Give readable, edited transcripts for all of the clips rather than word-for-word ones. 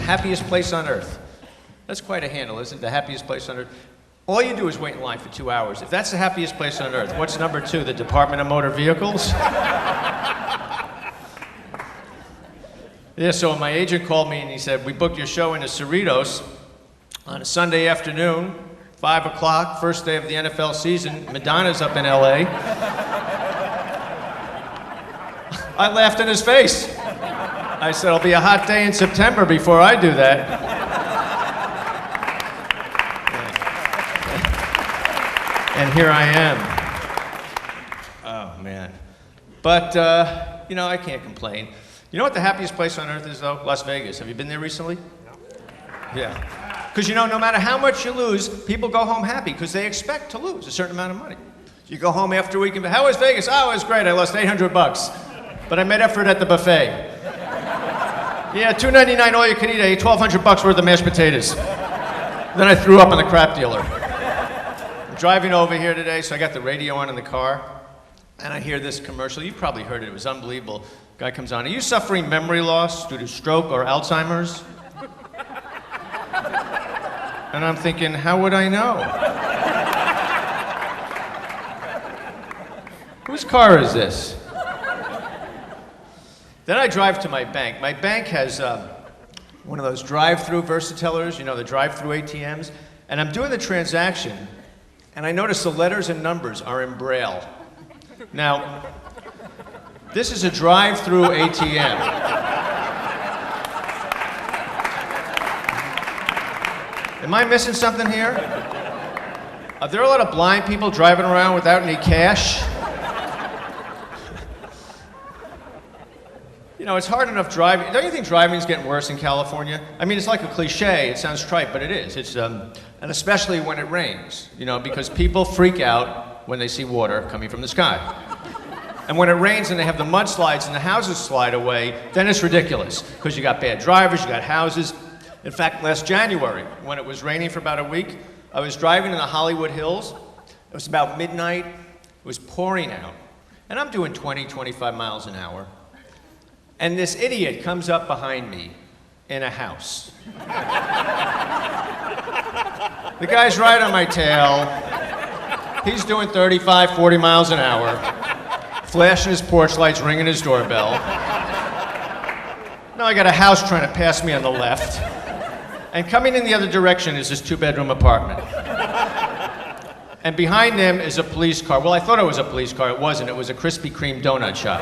happiest place on earth. That's quite a handle, isn't it? The happiest place on earth. All you do is wait in line for 2 hours. If that's the happiest place on earth, what's number 2? The Department of Motor Vehicles? Yeah, so my agent called me and he said, we booked your show into Cerritos on a Sunday afternoon, 5 o'clock, first day of the NFL season. Madonna's up in LA. I laughed in his face. I said, it'll be a hot day in September before I do that. And here I am. Oh, man. But, you know, I can't complain. You know what the happiest place on earth is, though? Las Vegas. Have you been there recently? No. Yeah. Because, you know, no matter how much you lose, people go home happy because they expect to lose a certain amount of money. You go home after a week and, how was Vegas? Oh, it was great. I lost $800. But I made up for it at the buffet. Yeah, $2.99 all you can eat. I ate $1,200 worth of mashed potatoes. Then I threw up on the crap dealer. I'm driving over here today, so I got the radio on in the car, and I hear this commercial. You've probably heard it. It was unbelievable. Guy comes on. Are you suffering memory loss due to stroke or Alzheimer's? And I'm thinking, how would I know? Whose car is this? Then I drive to my bank. My bank has one of those drive-through versatillers, you know, the drive-through ATMs. And I'm doing the transaction, and I notice the letters and numbers are in Braille. Now, this is a drive-through ATM. Am I missing something here? Are there a lot of blind people driving around without any cash? You know, it's hard enough driving. Don't you think driving's getting worse in California? I mean, it's like a cliche. It sounds trite, but it is. It's, and especially when it rains, you know, because people freak out when they see water coming from the sky. And when it rains and they have the mudslides and the houses slide away, then it's ridiculous, because you got bad drivers, you got houses. In fact, last January, when it was raining for about a week, I was driving in the Hollywood Hills. It was about midnight. It was pouring out. And I'm doing 20, 25 miles an hour. And this idiot comes up behind me in a house. The guy's right on my tail. He's doing 35, 40 miles an hour, flashing his porch lights, ringing his doorbell. Now I got a house trying to pass me on the left. And coming in the other direction is this 2-bedroom apartment. And behind them is a police car. Well, I thought it was a police car. It wasn't. It was a Krispy Kreme donut shop.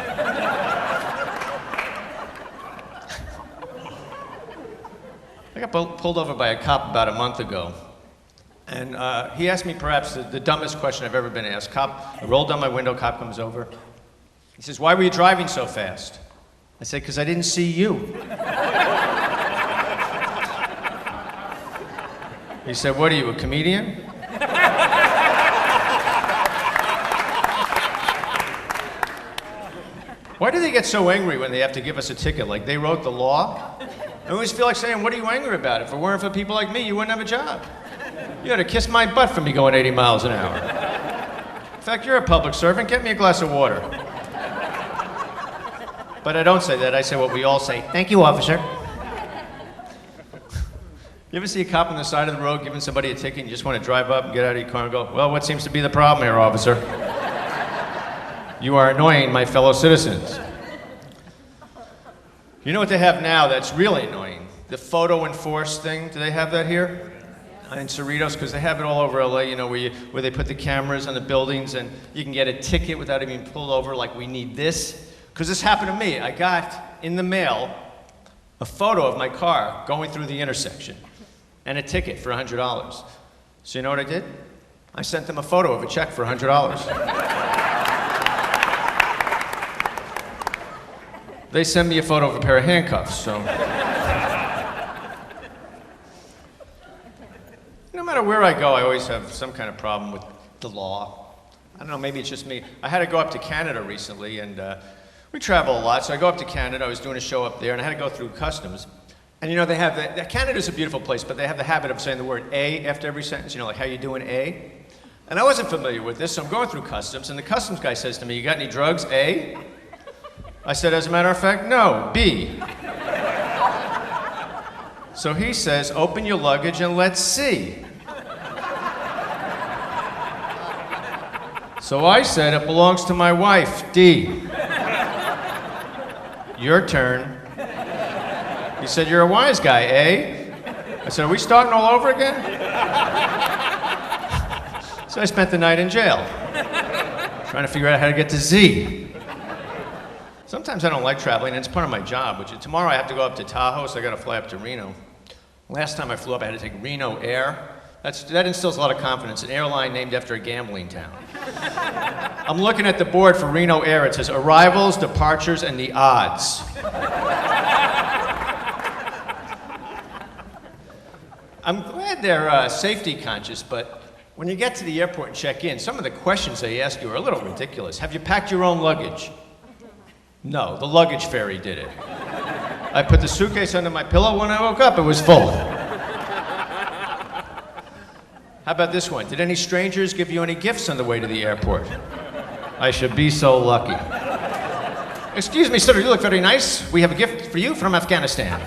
I got pulled over by a cop about a month ago, and he asked me perhaps the dumbest question I've ever been asked. I rolled down my window, cop comes over. He says, why were you driving so fast? I said, because I didn't see you. He said, what are you, a comedian? Why do they get so angry when they have to give us a ticket? Like they wrote the law? I always feel like saying, what are you angry about? If it weren't for people like me, you wouldn't have a job. You ought to kiss my butt for me going 80 miles an hour. In fact, you're a public servant. Get me a glass of water. But I don't say that. I say what we all say. Thank you, officer. You ever see a cop on the side of the road giving somebody a ticket and you just want to drive up and get out of your car and go, well, what seems to be the problem here, officer? You are annoying my fellow citizens. You know what they have now that's really annoying? The photo enforced thing. Do they have that here? In Cerritos, because they have it all over LA, you know, where they put the cameras on the buildings and you can get a ticket without even being pulled over, like we need this. Because this happened to me. I got in the mail a photo of my car going through the intersection and a ticket for $100. So you know what I did? I sent them a photo of a check for $100. They send me a photo of a pair of handcuffs, so. No matter where I go, I always have some kind of problem with the law. I don't know, maybe it's just me. I had to go up to Canada recently, and we travel a lot, so I go up to Canada. I was doing a show up there, and I had to go through customs. And you know, they have Canada's a beautiful place, but they have the habit of saying the word A after every sentence, you know, like, how you doing, A? And I wasn't familiar with this, so I'm going through customs, and the customs guy says to me, you got any drugs, A? I said, as a matter of fact, no, B. So he says, open your luggage and let's see. So I said, it belongs to my wife, Dee. Your turn. He said, you're a wise guy, eh? I said, are we starting all over again? So I spent the night in jail, trying to figure out how to get to Z. Sometimes I don't like traveling, and it's part of my job, tomorrow I have to go up to Tahoe, so I gotta fly up to Reno. Last time I flew up, I had to take Reno Air. That instills a lot of confidence, an airline named after a gambling town. I'm looking at the board for Reno Air. It says arrivals, departures, and the odds. I'm glad they're safety conscious, but when you get to the airport and check in, some of the questions they ask you are a little ridiculous. Have you packed your own luggage? No, the luggage fairy did it. I put the suitcase under my pillow. When I woke up, it was full. How about this one? Did any strangers give you any gifts on the way to the airport? I should be so lucky. Excuse me, sir, you look very nice. We have a gift for you from Afghanistan.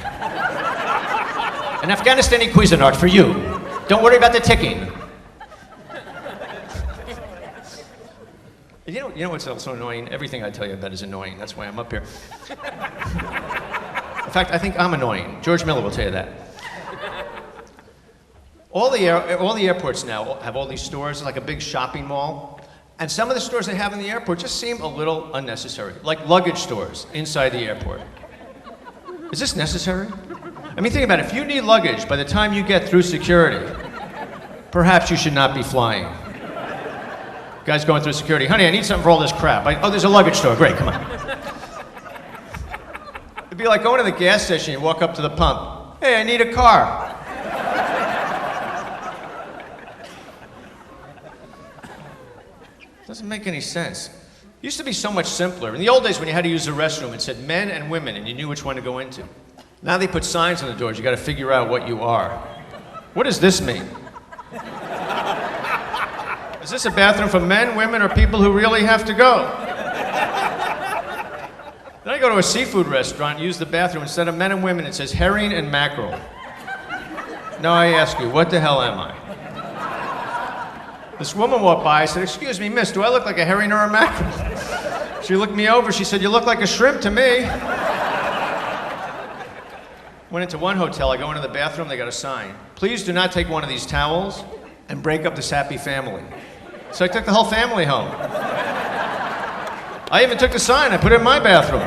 An Afghanistani Cuisinart for you. Don't worry about the ticking. You know what's also annoying? Everything I tell you about is annoying. That's why I'm up here. In fact, I think I'm annoying. George Miller will tell you that. All the airports now have all these stores, like a big shopping mall. And some of the stores they have in the airport just seem a little unnecessary, like luggage stores inside the airport. Is this necessary? I mean, think about it. If you need luggage by the time you get through security, perhaps you should not be flying. Guy's going through security. Honey, I need something for all this crap. Oh, there's a luggage store. Great, come on. It'd be like going to the gas station, you walk up to the pump. Hey, I need a car. Doesn't make any sense. It used to be so much simpler. In the old days when you had to use the restroom, it said men and women, and you knew which one to go into. Now they put signs on the doors. You got to figure out what you are. What does this mean? Is this a bathroom for men, women, or people who really have to go? Then I go to a seafood restaurant and use the bathroom. Instead of men and women, it says herring and mackerel. Now I ask you, what the hell am I? This woman walked by. I said, excuse me, miss, do I look like a herring or a mackerel? She looked me over. She said, you look like a shrimp to me. Went into one hotel. I go into the bathroom. They got a sign. Please do not take one of these towels and break up this happy family. So I took the whole family home. I even took the sign. I put it in my bathroom.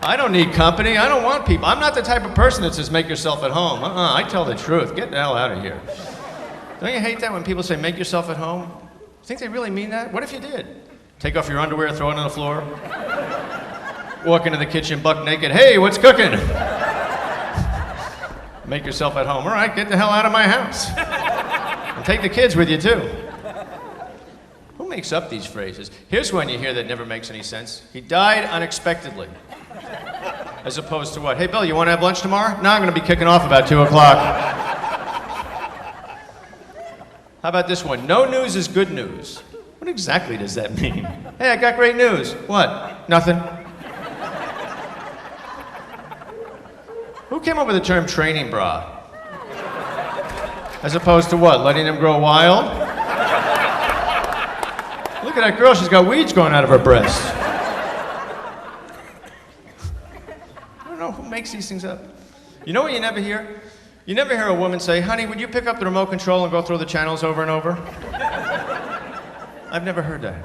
I don't need company. I don't want people. I'm not the type of person that says make yourself at home. I tell the truth. Get the hell out of here. Don't you hate that when people say make yourself at home? You think they really mean that? What if you did? Take off your underwear, throw it on the floor. Walk into the kitchen buck naked. Hey, what's cooking? Make yourself at home. All right, get the hell out of my house. And take the kids with you too. Who makes up these phrases? Here's one you hear that never makes any sense. He died unexpectedly. As opposed to what? Hey, Bill, you want to have lunch tomorrow? No, I'm going to be kicking off about 2 o'clock. How about this one? No news is good news. What exactly does that mean? Hey, I got great news. What? Nothing. Who came up with the term training bra? As opposed to what? Letting them grow wild? Look at that girl. She's got weeds growing out of her breasts. I don't know who makes these things up. You know what you never hear? You never hear a woman say, honey, would you pick up the remote control and go through the channels over and over? I've never heard that.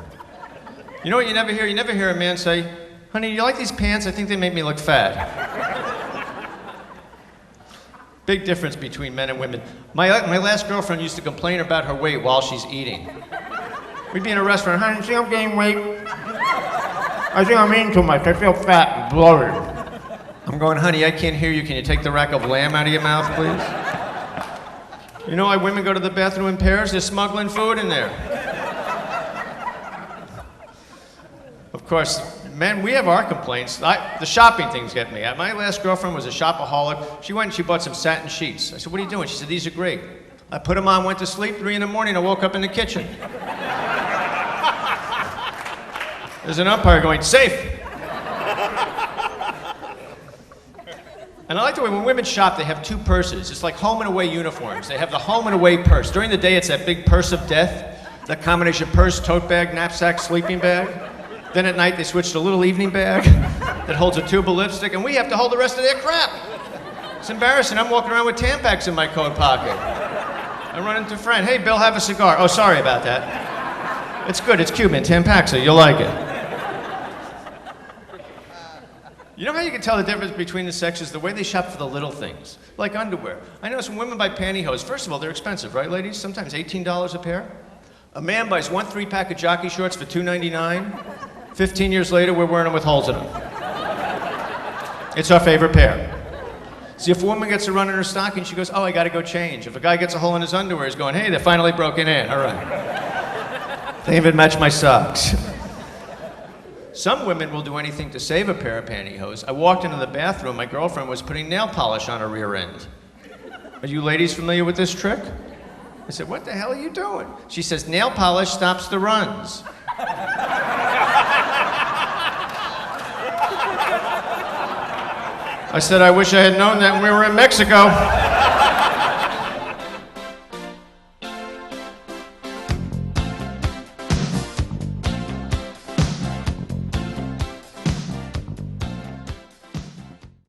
You know what you never hear? You never hear a man say, honey, you like these pants? I think they make me look fat. Big difference between men and women. My last girlfriend used to complain about her weight while she's eating. We'd be in a restaurant, honey, you think I'm gaining weight? I think I'm eating too much. I feel fat and bloated. I'm going, honey, I can't hear you. Can you take the rack of lamb out of your mouth, please? You know why women go to the bathroom in pairs? They're smuggling food in there. Of course, men, we have our complaints. The shopping things get me. My last girlfriend was a shopaholic. She went and she bought some satin sheets. I said, what are you doing? She said, these are great. I put them on, went to sleep. 3 in the morning, I woke up in the kitchen. There's an umpire going, safe. And I like the way when women shop, they have two purses. It's like home and away uniforms. They have the home and away purse. During the day, it's that big purse of death, that combination purse, tote bag, knapsack, sleeping bag. Then at night, they switch to a little evening bag that holds a tube of lipstick, and we have to hold the rest of their crap. It's embarrassing. I'm walking around with Tampax in my coat pocket. I run into a friend. Hey, Bill, have a cigar. Oh, sorry about that. It's good. It's Cuban. Tampaxa. You'll like it. You know how you can tell the difference between the sexes? The way they shop for the little things, like underwear. I know some women buy pantyhose. First of all, they're expensive, right, ladies? Sometimes $18 a pair. A man buys one 3-pack of jockey shorts for $2.99. 15 years later, we're wearing them with holes in them. It's our favorite pair. See, if a woman gets a run in her stocking, she goes, oh, I gotta go change. If a guy gets a hole in his underwear, he's going, hey, they're finally broken in. All right. They even match my socks. Some women will do anything to save a pair of pantyhose. I walked into the bathroom, my girlfriend was putting nail polish on her rear end. Are you ladies familiar with this trick? I said, what the hell are you doing? She says, nail polish stops the runs. I said, I wish I had known that when we were in Mexico.